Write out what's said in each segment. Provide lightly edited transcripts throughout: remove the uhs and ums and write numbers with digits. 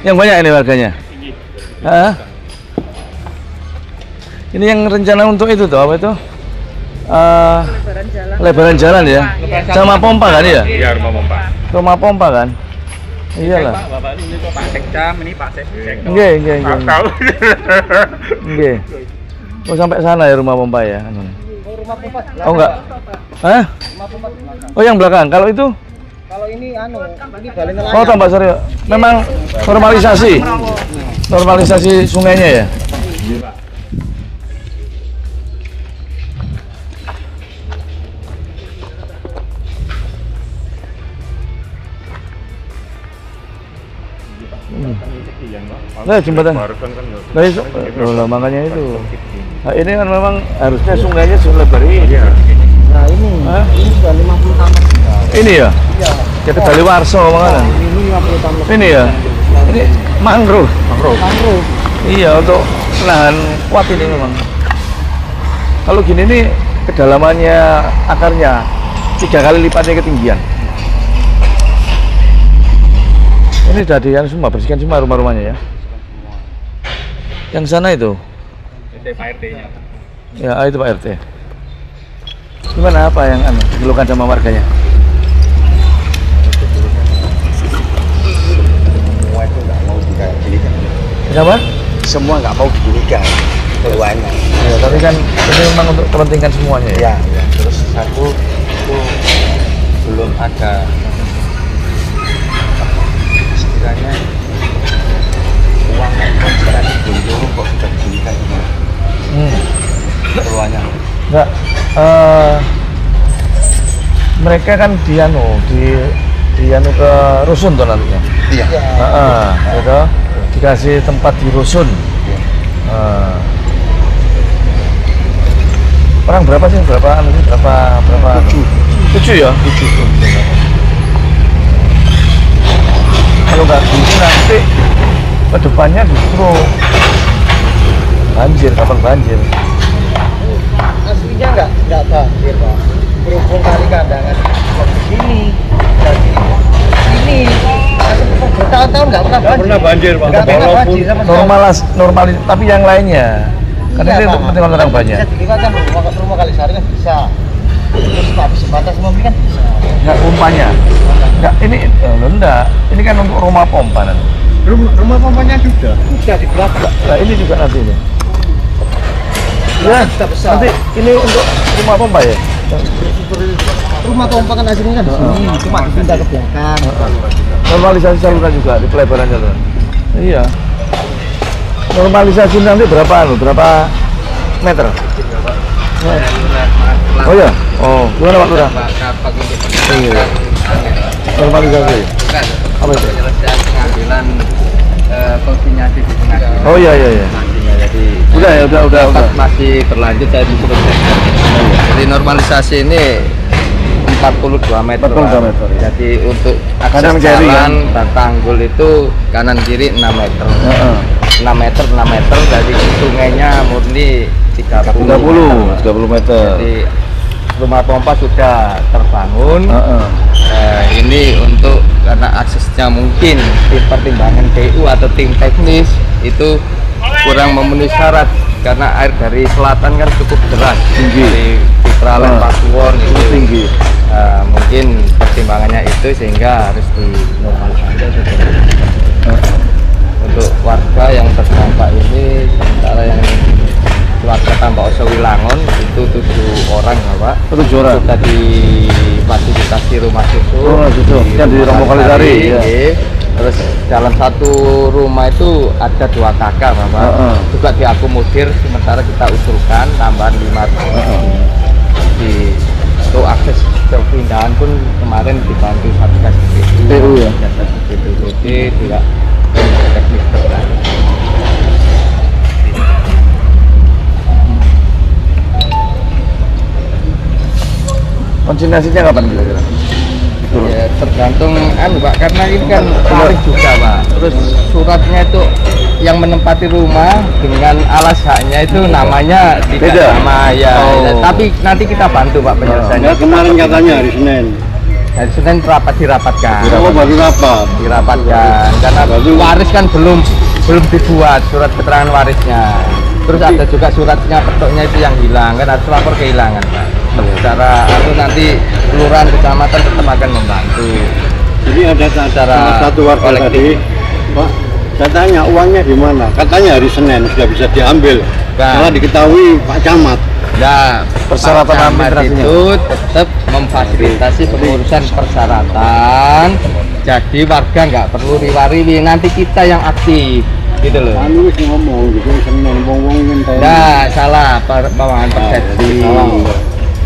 Yang banyak ini warganya. Hah? Ini yang rencana untuk itu tuh apa itu? Lebaran jalan ya. Sama pompa kan ya? Iya, rumah pompa. Rumah pompa kan? Iyalah. Bapak ini kok Pak Sekcam, ini Pak Sekcam. Nggih. Tahu. Nggih. Oh sampai sana ya rumah pompa ya? Rumah pompa. Oh enggak? Hah? Rumah pompa belakang. Oh yang belakang. Kalau itu? Kalau ini ini balai nelayan. Oh tambah serius. Memang normalisasi sungainya ya? Nah, jembatan. Nah, itu, makanya itu. Nah, ini kan memang harusnya sungainya selebar ini. Nah, ini sudah 50 tahun. Ini ya? Iya. Kita Bali Warso mana? Ini 50 tahun. Ini ya? Ini mangrove. Mangrove. Iya, untuk lahan kuat ini memang. Kalau gini nih kedalamannya akarnya 3 kali lipatnya ketinggian. Ini sudah semua bersihkan semua rumah-rumahnya ya. Yang sana itu? Itu Pak RT-nya. Ya, itu Pak RT. Gimana apa yang dikeluhkan sama warganya? Semua itu nggak mau diginikan. Kenapa? Semua nggak mau diginikan keluarnya. Ya, tapi kan ini memang untuk kepentingan semuanya ya. Ya. Terus satu itu belum ada sekiranya uang yang konsentrasi belum kok sudah diginikan semua. Keluarnya. Enggak. Mereka kan di ke rusun tuh nantinya. Iya. Gitu. Dikasih tempat di rusun. Orang berapa sih? Berapa? 7 ya? 7. Kalau nggak gitu nanti ke depannya justru banjir, kapal banjir. Aslinya nggak banjir, Pak. Berhubung kali kandangan di sini, dari sini, bertahun-tahun nggak pernah banjir. Nggak pernah banjir sama sekali. Normal, tapi yang lainnya. Karena ini untuk kepentingan orang banyak. Bisa dilihat kan rumah Kalisari kan bisa. Terus habis sebatas mobil kan bisa. Enggak pompanya. Enggak, ini enggak. Ini kan untuk rumah pompa nanti. Rumah pompanya sudah di belakang. Nah, ini juga nanti ini. Ya, nanti ini untuk rumah pompa ya. Rumah pompa kan aslinya kan di sini, cuma dipindah ke belakang. Normalisasi saluran juga di pelebaran saluran. Iya. Normalisasi nanti berapa meter? Oh ya. Oh, gimana Pak Lurah? Iya. Normalisasi. Apa itu? Penyelesaian pengambilan konsinyasi di tengah. Oh iya. Jadi udah. Masih berlanjut saya disuruh. Jadi normalisasi ini 42 meter. 42 meter. Ya. Jadi untuk akses Kanan kiri, jalan kan? dan tanggul itu kanan kiri 6 meter. 6 meter dari sungainya murni 30 meter. Jadi rumah pompa sudah terbangun. Ini untuk karena aksesnya mungkin tim pertimbangan PU atau tim teknis itu kurang memenuhi syarat karena air dari selatan kan cukup deras tinggi di Citraland Pasuwon itu tinggi. Mungkin pertimbangannya itu sehingga harus dinormalisasi. Untuk warga yang terdampak ini sementara yang warga Tambak Oso Wilangon itu 7 orang Bapak. 7 orang. Sudah difasilitasi rumah susun. Yang di Romo Kalisari. Ya. Terus dalam satu rumah itu ada 2 kakak Bapak. Juga diakomodir sementara kita usulkan tambahan 5 di untuk akses perpindahan pun kemarin dibantu Satgas PU ya. BPBD juga teknis terkait. Konsinyasinya kapan kira-kira? Ya tergantung Pak, karena ini kan tarif juga Pak. Terus suratnya itu yang menempati rumah dengan alas haknya itu namanya tidak beda sama ya. Tapi nanti kita bantu Pak penyelesaiannya. Kemarin katanya hari Senin. Hari Senin dirapatkan. Baru rapat. Dirapatkan karena waris kan belum dibuat surat keterangan warisnya. Terus ada juga suratnya petoknya itu yang hilang, kan harus lapor kehilangan, Pak. Secara itu nanti kelurahan kecamatan tetap akan membantu. Jadi ada secara satu warga tadi, Pak, saya tanya uangnya di mana? Katanya hari Senin sudah bisa diambil. Setelah diketahui Pak Camat. Ya, persyaratan administrasinya itu tetap memfasilitasi pengurusan persyaratan. Jadi warga nggak perlu riwa-riwi, nanti kita yang aktif, gitu loh. Anu wis ngomong gitu Senin wong-wong ngenteni. Nah, salah pemahaman persepsi.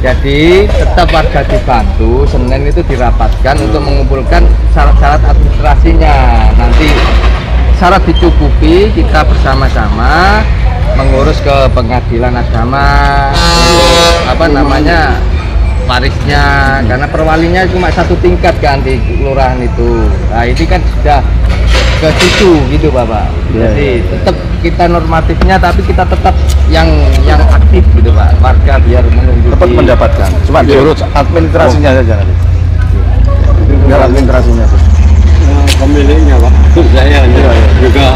Jadi tetap warga dibantu, Senin itu dirapatkan untuk mengumpulkan syarat-syarat administrasinya. Nanti syarat dicukupi, kita bersama-sama mengurus ke pengadilan agama warisnya, karena perwalinya cuma satu tingkat kan di kelurahan itu. Nah ini kan sudah ke situ gitu Bapak. Jadi tetap kita normatifnya, tapi kita tetap yang aktif gitu Pak, warga biar menunggu tetap mendapatkan, cuma diurus administrasinya saja nanti. Tinggal administrasinya sih. Pemiliknya Pak, saya juga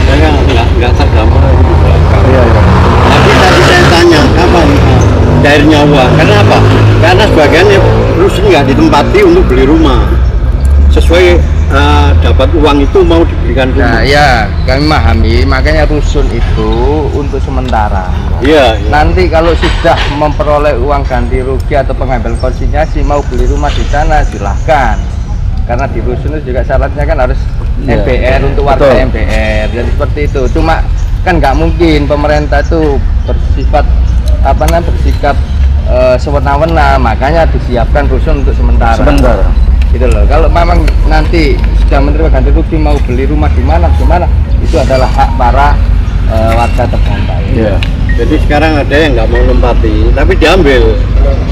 saya nggak terdampak di belakang. Tapi tadi saya tanya kapan cairnya uang, karena apa? Karena sebagiannya rusun nggak ditempati untuk beli rumah sesuai dapat uang itu mau diberikan rumah. Nah, ya kami memahami, makanya rusun itu untuk sementara. Iya. Nanti kalau sudah memperoleh uang ganti rugi atau pengambil konsinyasi mau beli rumah di sana silahkan. Karena di rusun itu juga syaratnya kan harus MBR untuk warga. Betul. MBR. Jadi seperti itu. Cuma kan nggak mungkin pemerintah itu bersikap sewenang-wenang, makanya disiapkan rusun untuk sementara. Gitu loh. Kalau memang nanti sudah menerima ganti rugi mau beli rumah di mana itu adalah hak para warga terdampak. Iya. Jadi sekarang ada yang nggak mau nempati, tapi diambil,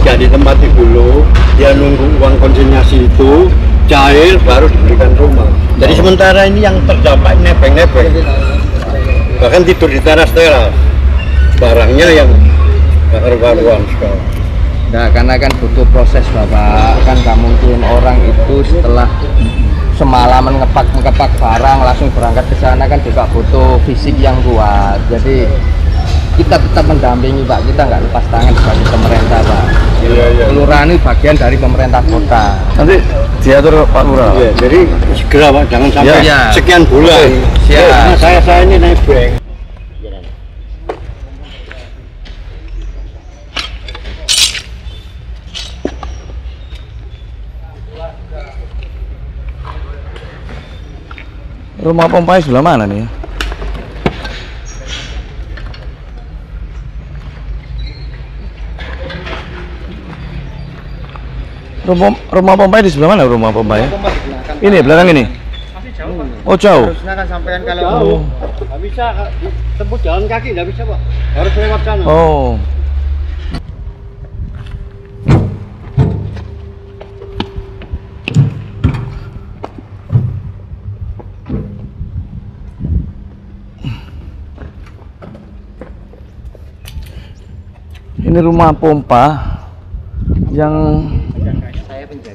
nggak ditempati dulu, dia nunggu uang konsinyasi itu cair baru diberikan rumah. Jadi sementara ini yang terdampak nebeng-nebeng, bahkan tidur di teras-teras, barangnya yang nggak karu-karuan sekarang. Nah, karena kan butuh proses Bapak, kan nggak mungkin orang itu setelah semalaman ngepak barang langsung berangkat ke sana, kan juga butuh fisik yang kuat. Jadi kita tetap mendampingi Pak, kita nggak lepas tangan sebagai pemerintah Pak. Iya. Kelurahan ini bagian dari pemerintah kota. Nanti diatur Pak Lurah. Iya, jadi segera Pak, jangan sampai sekian bulan. Siap. Nah, saya ini nebeng. Rumah pompa sebelah mana nih? Rumah pompa di sebelah mana rumah pompa ya? Ini belakang ini. Masih jauh Pak. Oh jauh. Harusnya kan sampean kalau nggak bisa tembus jalan kaki, nggak bisa Pak. Harus lewat sana. Oh. Ini rumah pompa yang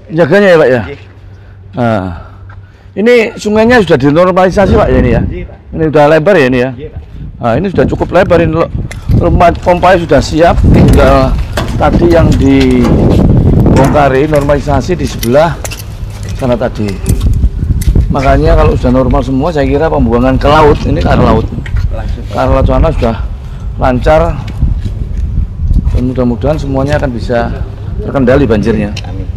jaganya ya Pak ya. Nah, ini sungainya sudah dinormalisasi Pak ya ini ya. Ini sudah lebar ya ini ya. Nah, ini sudah cukup lebar, ini rumah pompa sudah siap, tinggal tadi yang dibongkari normalisasi di sebelah sana tadi. Makanya kalau sudah normal semua, saya kira pembuangan ke laut ini ke arah laut. Ke arah laut sana sudah lancar. Dan mudah-mudahan semuanya akan bisa terkendali banjirnya. Amin.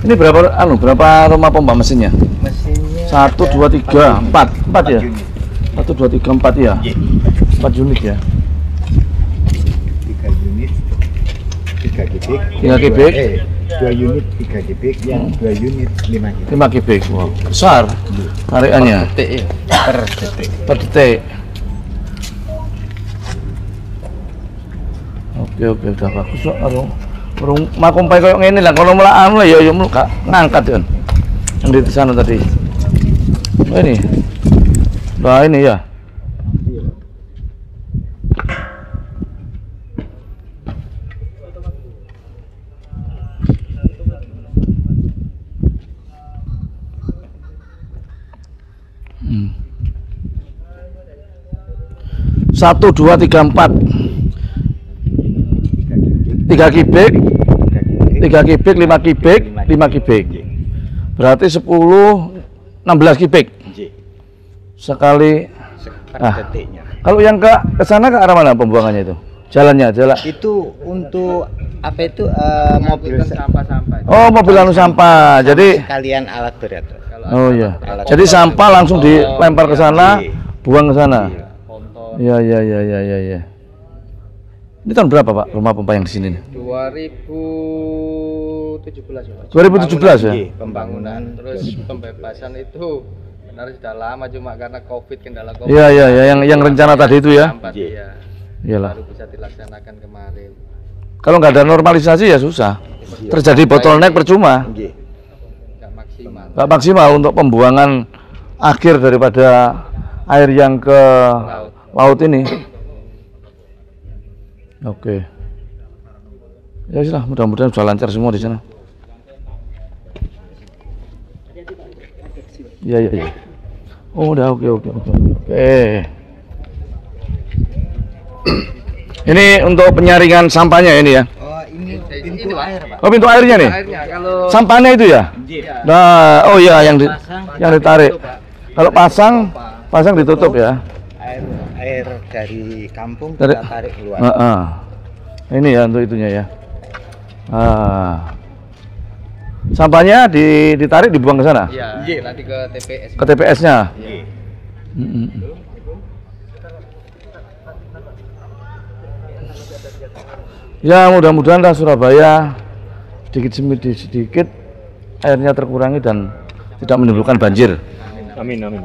Ini berapa rumah pompa mesinnya? Mesinnya 1, 2, 3, 4 ya? 1, 2, 3, 4 ya? 4 unit ya? 3 unit 3 kubik. 3 kubik. 2 unit 3 kubik, yang 2 unit 5 kubik. 5 kubik. Wow, besar tarikannya. Per detik. Oke, udah bagus kok. Urung makompai koyo ngene lah, kalau malah anu ya gak ngangkat kan. Yang di sana tadi. Oh, ini. Nah, ini ya. 1, 2, 3, 4. 3 kubik, 3 kubik, 5 kubik, 5 kubik. Berarti 10, 16 kubik. Sekali. Ah. Kalau yang ke sana ke arah mana pembuangannya itu? Jalannya, jalan. Itu untuk apa itu mobil sampah-sampah. Oh, mobil anu sampah. Jadi sekalian alat berat. oh iya. Jadi sampah langsung dilempar ke sana, buang ke sana. Iya, iya, iya, iya, iya, iya. Ini tahun berapa, Pak, rumah pompa yang di sini nih? 2017 ya, Pak. 2017 ya? Pembangunan terus pembebasan itu benar sudah lama, cuma karena Covid, kendala Covid. Iya, iya, iya, yang rencana tadi itu ya. Lambat, iya. Iyalah. Baru bisa dilaksanakan kemarin. Kalau nggak ada normalisasi ya susah. Terjadi bottleneck percuma. Nggak maksimal. Nggak maksimal untuk pembuangan akhir daripada air yang ke laut ini. Oke. Ya sudah, mudah-mudahan sudah lancar semua di sana. Iya, iya, iya. Oh, udah oke. Ini untuk penyaringan sampahnya ini ya. Oh, ini pintu air, Pak. Oh, pintu airnya nih. Airnya kalau Sampahnya itu ya? Nah, oh iya yang ditarik. Kalau pasang ditutup ya. Air dari kampung Dari- kita tarik keluar. Ini ya untuk itunya ya. Sampahnya ditarik dibuang ke sana. iya, nanti ke TPS. Ke TPS-nya. Iya. Ya mudah-mudahan lah Surabaya sedikit demi sedikit airnya terkurangi dan tidak menimbulkan banjir. Amin.